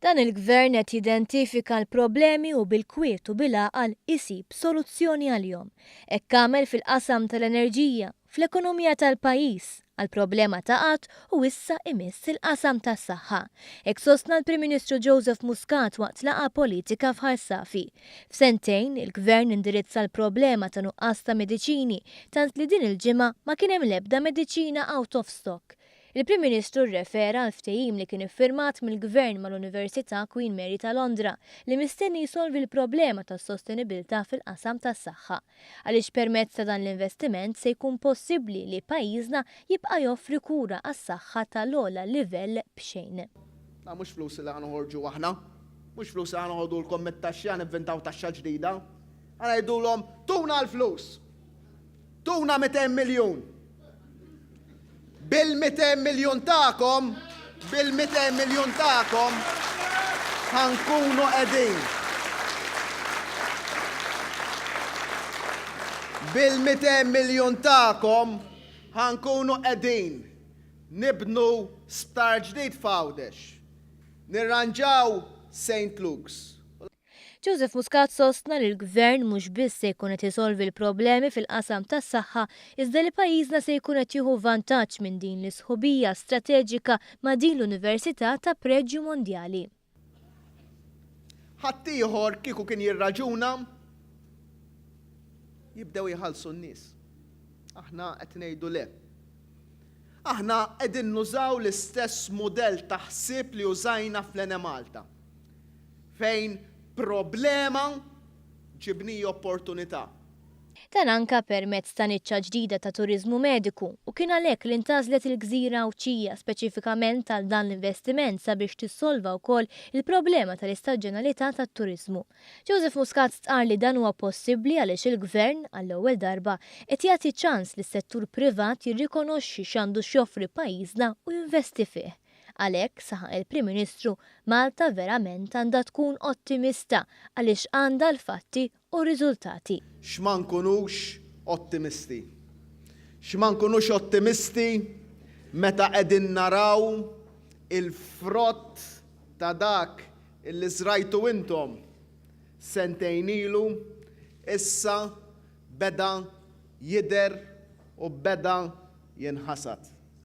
Dan il-gvern qed jidentifika l-problemi u bil-kwiet u bil-għaqal isib soluzzjoni għalihom. Hekk għamel fil-qasam tal-enerġija, fl-ekonomija tal-pajjiż, għal-problema ta' qatt u issa imiss il-qasam tas-saħħa. Hekk sostna l-Prim Ministru Joseph Muscat waqt laqgħa politika f'Ħarsafi. F'sentejn il-gvern indirizza l-problema ta' nuqqas ta' mediċini tant li din il-ġimgħa ma kien hemm l-ebda mediċina out of stock. Il-Prim Ministru rrefera għal ftehim li kien iffirmat mill-Gvern mal-Università Queen Mary ta' Londra li mistenni jsolvi l-problema tas-sostenibilità fil-qasam tas-saħħa. Għaliex permezz ta' dan l-investiment se jkun possibbli li pajjiżna jibqa' joffri kura għas-saħħa tal-ogħla livell b'xejn. Mhux flus li ħanoħorġu aħna, mhux flus li ħanoħodulkom mit-taxxa nivvintaw taxxa ġdida. Għana jgħidulhom tuna l-flus. Tuna 200 miljun. Bil-200 miljun ta'kom, ħankunu qegħdin. Bil-200 miljun ta'kom ħankunu qegħdin. Nibnu sptar ġdid f'Għawdex. Nirranġaw St. Luke's. Joseph Muscat sostna li l-gvern mhux biss se jkun qed isolvi l-problemi fil-qasam tas-saħħa iżda li pajjiżna se jkun qed jieħu vantaġġ minn din l-isħubija strateġika ma' din l-Università ta' preġġju mondjali. Ħadd ieħor kieku kien jirraġuna jibdew jħallsu n-nies. Aħna qed ngħidu le. Aħna qegħdin nużaw l-istess mudell ta' ħsieb li użajna fl-Ene Malta. Fejn problema ġibni opportunità. Dan anka permezz ta' niċċa ġdida ta' turiżmu mediku u kien għalhekk li ntażlet il-Gżira Awċija speċifikament għal dan l-investiment sabiex tissolva wkoll il-problema tal-istaġjonalità tat-turiżmu. Joseph Muscat qal li dan huwa possibbli għaliex il-Gvern għall-ewwel darba qed jagħti ċans lis-settur privat jirrikonoxxi x'għandu x'joffri pajjiżna u jinvesti fih. Għalhekk saħaq il-Prim Ministru Malta verament għandha tkun ottimista għaliex għandha l-fatti u riżultati. X'ma nkunux ottimisti. X'ma nkunux ottimisti meta qegħdin naraw il-frott ta' dak illi żrajtu intom sentejn ilu issa beda jidher u beda jinħasad.